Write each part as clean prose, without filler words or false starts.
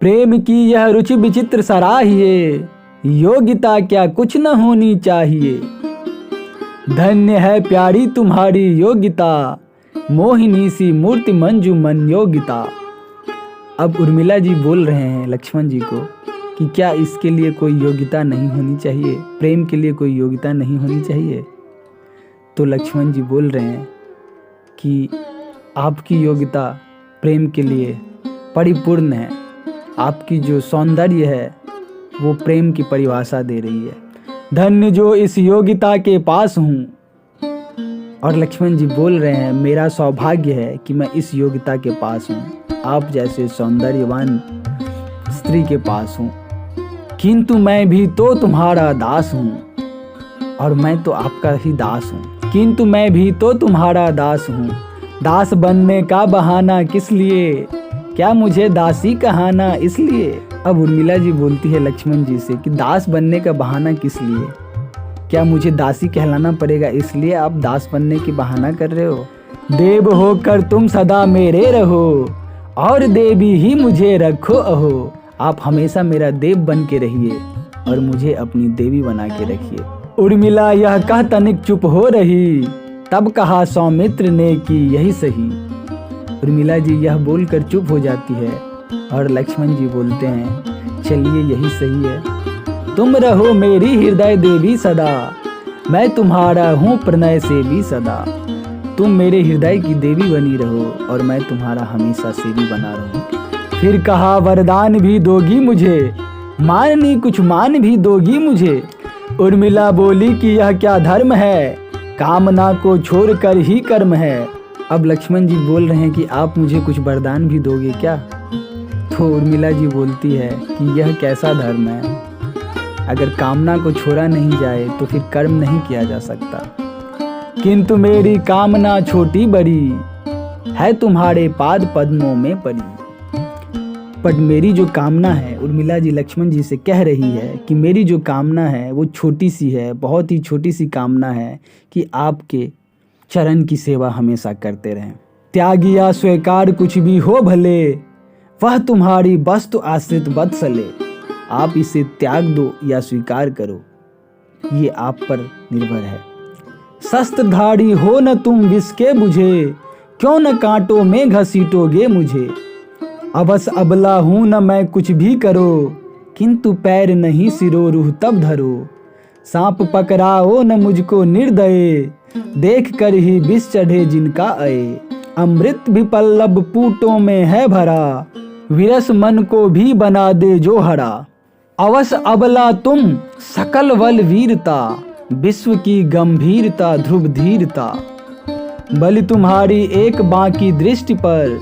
प्रेम की यह रुचि विचित्र सराहिए, योग्यता क्या कुछ न होनी चाहिए। धन्य है प्यारी तुम्हारी योग्यता, मोहिनी सी मूर्ति मंजू मन योग्यता। अब उर्मिला जी बोल रहे हैं लक्ष्मण जी को कि क्या इसके लिए कोई योग्यता नहीं होनी चाहिए, प्रेम के लिए कोई योग्यता नहीं होनी चाहिए। तो लक्ष्मण जी बोल रहे हैं कि आपकी योग्यता प्रेम के लिए परिपूर्ण है, आपकी जो सौंदर्य है वो प्रेम की परिभाषा दे रही है। धन्य जो इस योग्यता के पास हूँ। और लक्ष्मण जी बोल रहे हैं मेरा सौभाग्य है कि मैं इस योग्यता के पास हूँ, आप जैसे सौंदर्यवान स्त्री के पास हूँ। किंतु मैं भी तो तुम्हारा दास हूँ, और मैं तो आपका ही दास हूँ। किंतु मैं भी तो तुम्हारा दास हूँ, दास बनने का बहाना किस लिए, क्या मुझे दासी कहाना इसलिए। अब उर्मिला जी बोलती है लक्ष्मण जी से कि दास बनने का बहाना किस लिए, क्या मुझे दासी कहलाना पड़ेगा इसलिए आप दास बनने की बहाना कर रहे हो। देव होकर तुम सदा मेरे रहो, और देवी ही मुझे रखो अहो। आप हमेशा मेरा देव बन के रहिए और मुझे अपनी देवी बना के रखिए। उर्मिला यह कह तनिक चुप हो रही, तब कहा सौमित्र ने कि यही सही। उर्मिला जी यह बोलकर चुप हो जाती है और लक्ष्मण जी बोलते हैं चलिए यही सही है। तुम रहो मेरी हृदय देवी सदा, मैं तुम्हारा हूँ प्रणय से भी सदा। तुम मेरे हृदय की देवी बनी रहो और मैं तुम्हारा हमेशा सेवी बना रहूं। फिर कहा वरदान भी दोगी मुझे, माननी कुछ मान भी दोगी मुझे। उर्मिला बोली कि यह क्या धर्म है, कामना को छोड़कर ही कर्म है। अब लक्ष्मण जी बोल रहे हैं कि आप मुझे कुछ वरदान भी दोगे क्या। तो उर्मिला जी बोलती है कि यह कैसा धर्म है, अगर कामना को छोड़ा नहीं जाए तो फिर कर्म नहीं किया जा सकता। किंतु मेरी कामना छोटी बड़ी है, तुम्हारे पाद पद्मों में पड़ी। पर मेरी जो कामना है, उर्मिला जी लक्ष्मण जी से कह रही है कि मेरी जो कामना है वो छोटी सी है, बहुत ही छोटी सी कामना है कि आपके चरण की सेवा हमेशा करते रहें। त्यागी या स्वीकार कुछ भी हो भले, वह तुम्हारी वस्तु आश्रित वत्सले। आप इसे त्याग दो या स्वीकार करो, ये आप पर निर्भर है। शस्त्रधारी हो न तुम विष के बुझे, क्यों न कांटों में घसीटोगे मुझे। अबस अबला हूं न मैं कुछ भी करो, किंतु पैर नहीं सिरो रूह तब धरो। सांप पकड़ाओ न मुझको निर्दये, देख कर ही विष चढ़े जिनका अये। अमृत भी पल्लव पूटों में है भरा, विरस मन को भी बना दे जो हरा। अवस अबला तुम सकल बल वीरता, विश्व की गंभीरता ध्रुव धीरता। बलि तुम्हारी एक बाकी दृष्टि पर,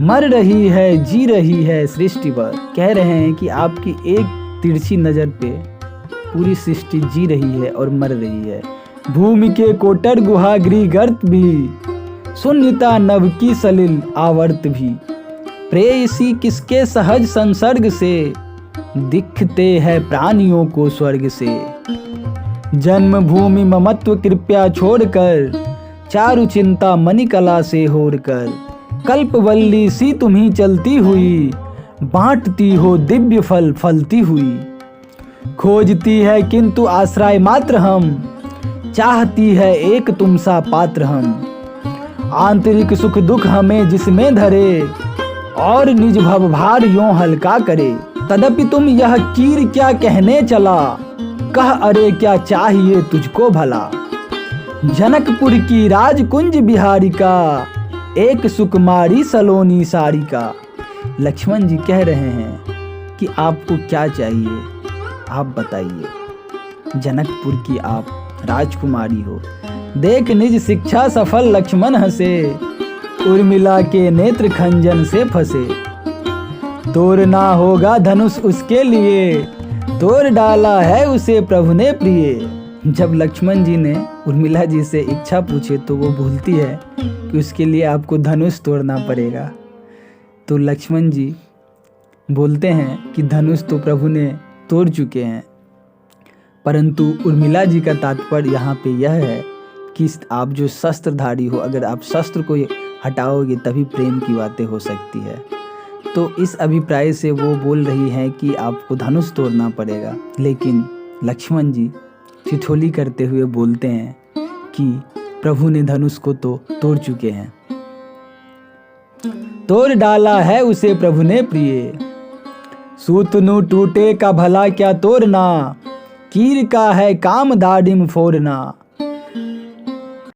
मर रही है जी रही है सृष्टि पर। कह रहे हैं कि आपकी एक तिरछी नजर पे पूरी सृष्टि जी रही है और मर रही है। भूमि के कोटर गुहा गृह गर्त भी, शून्यता नभ की सलिल आवर्त भी। प्रेयसी किसके सहज संसर्ग से, दिखते हैं प्राणियों को स्वर्ग से। जन्मभूमि ममत्व कृपया छोड़कर, चारु चिंता मणिकला से होड़कर। कल्पवल्ली सी तुम्ही चलती हुई, बांटती हो दिव्य फल फलती हुई। खोजती है किंतु आश्रय मात्र हम, चाहती है एक तुम सा पात्र हम। आंतरिक सुख दुख हमें जिसमें धरे, और निज भवभार यों हल्का करे। तदपि तुम यह कीर क्या कहने चला, कह अरे क्या चाहिए तुझको भला। जनकपुर की राजकुंज बिहारिका, एक सुकुमारी सलोनी सारिका। लक्ष्मण जी कह रहे हैं कि आपको क्या चाहिए, आप बताइए। जनकपुर की आप राजकुमारी हो। देख निज शिक्षा सफल लक्ष्मण हंसे, उर्मिला के नेत्र खंजन से फंसे। तोड़ना होगा धनुष उसके लिए, तोड़ डाला है उसे प्रभु ने प्रिय। जब लक्ष्मण जी ने उर्मिला जी से इच्छा पूछे तो वो बोलती है कि उसके लिए आपको धनुष तोड़ना पड़ेगा। तो लक्ष्मण जी बोलते हैं कि धनुष तो प्रभु ने तोड़ चुके हैं, परंतु उर्मिला जी का तात्पर्य यहाँ पे यह है कि आप जो शस्त्रधारी हो, अगर आप शस्त्र को हटाओगे तभी प्रेम की बातें हो सकती है। तो इस अभिप्राय से वो बोल रही हैं कि आपको धनुष तोड़ना पड़ेगा। लेकिन लक्ष्मण जी ठिठोली करते हुए बोलते हैं कि प्रभु ने धनुष को तो तोड़ चुके हैं। तोड़ डाला है उसे प्रभु ने प्रिय, सूतनु टूटे का भला क्या तोड़ना, कीर का है काम दाड़िम फोड़ना।